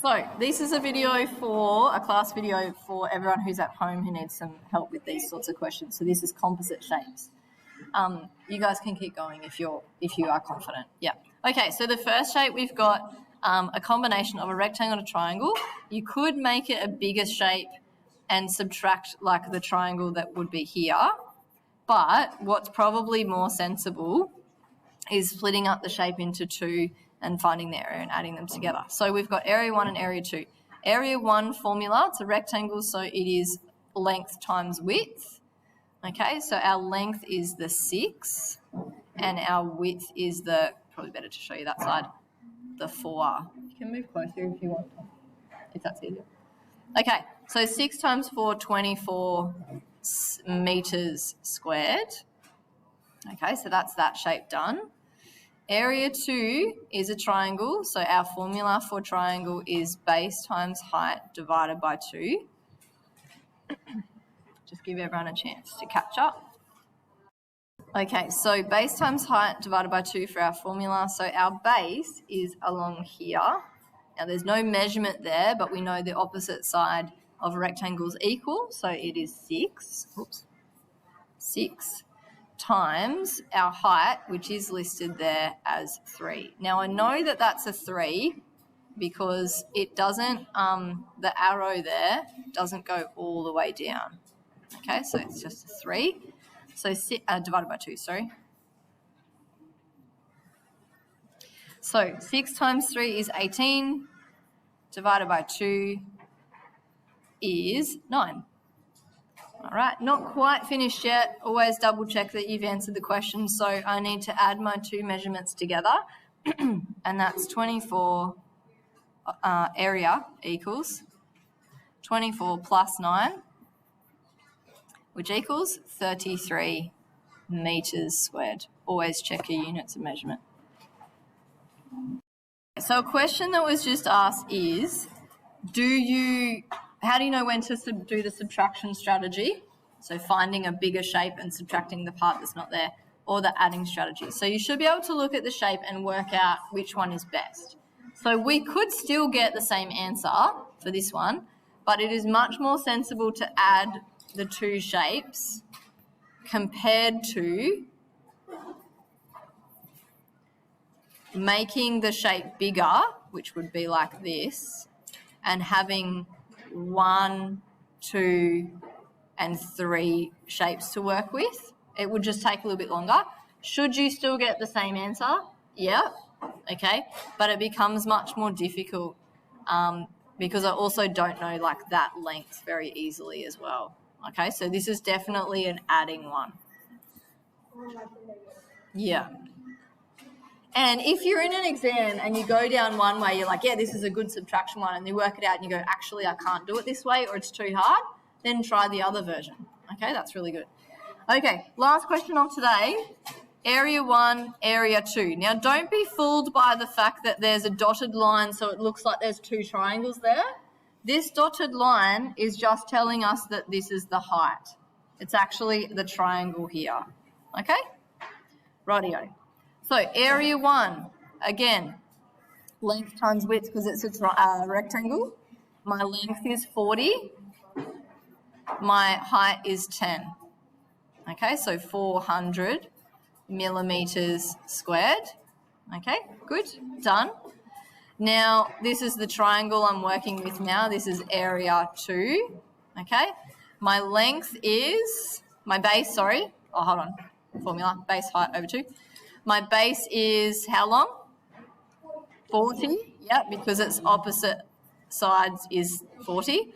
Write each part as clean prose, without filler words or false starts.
So this is a video for, a class video for everyone who's at home who needs some help with these sorts of questions. So this is composite shapes. You guys can keep going if you are confident. Yeah. Okay, so the first shape we've got a combination of a rectangle and a triangle. You could make it a bigger shape and subtract like the triangle that would be here. But what's probably more sensible is splitting up the shape into two and finding the area and adding them together. So we've got area 1 and area 2. Area 1 formula, it's a rectangle, so it is length times width. Okay, so our length is the 6 and our width is the, probably better to show you that side, the 4. You can move closer if you want, if that's easier. Okay, so 6 times 4, 24 meters squared. Okay, so that's that shape done. Area 2 is a triangle, so our formula for triangle is base times height divided by 2. Just give everyone a chance to catch up. Okay, so base times height divided by 2 for our formula. So our base is along here. Now there's no measurement there, but we know the opposite side of a rectangle is equal, so it is 6. Oops. 6 times our height, which is listed there as 3. Now I know that that's a 3 because it doesn't, the arrow there doesn't go all the way down. Okay, so it's just a 3. So divided by 2, sorry. So 6 times 3 is 18, divided by 2 is 9. All right, not quite finished yet. Always double check that you've answered the question. So I need to add my two measurements together, and that's 24 area equals 24 plus 9, which equals 33 meters squared. Always check your units of measurement. So a question that was just asked is, how do you know when to do the subtraction strategy? So finding a bigger shape and subtracting the part that's not there, or the adding strategy. So you should be able to look at the shape and work out which one is best. So we could still get the same answer for this one, but it is much more sensible to add the two shapes compared to making the shape bigger, which would be like this, and having 1, 2, and 3 shapes to work with. It would just take a little bit longer. Should you still get the same answer? Yeah, okay, but it becomes much more difficult because I also don't know like that length very easily as well. Okay, so this is definitely an adding one. Yeah. And if you're in an exam and you go down one way, you're like, yeah, this is a good subtraction one, and you work it out and you go, actually, I can't do it this way or it's too hard, then try the other version. Okay, that's really good. Okay, last question of today, area 1, area 2. Now, don't be fooled by the fact that there's a dotted line so it looks like there's two triangles there. This dotted line is just telling us that this is the height. It's actually the triangle here. Okay? Rightio. So area 1, again, length times width because it's a rectangle. My length is 40. My height is 10. Okay, so 400 millimeters squared. Okay, good, done. Now, this is the triangle I'm working with now. This is area 2. Okay, my length is, my base, sorry. Oh, hold on, formula, base height over 2. My base is how long? 40. Yeah, because its opposite sides is 40,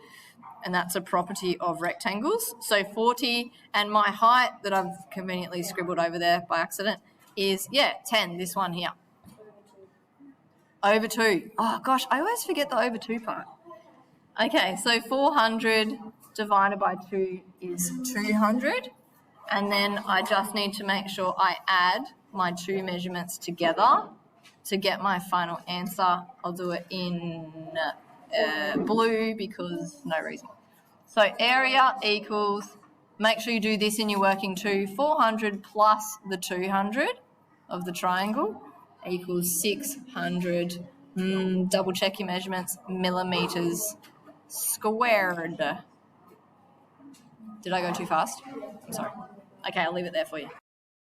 and that's a property of rectangles. So 40, and my height that I've conveniently scribbled over there by accident is, 10, this one here. Over 2. Oh, gosh, I always forget the over 2 part. Okay, so 400 divided by 2 is 200, and then I just need to make sure I add my two measurements together to get my final answer. I'll do it in blue because no reason. So area equals, make sure you do this in your working too, 400 plus the 200 of the triangle equals 600 Double check your measurements. Millimeters squared. Did I go too fast? I'm sorry. Okay, I'll leave it there for you.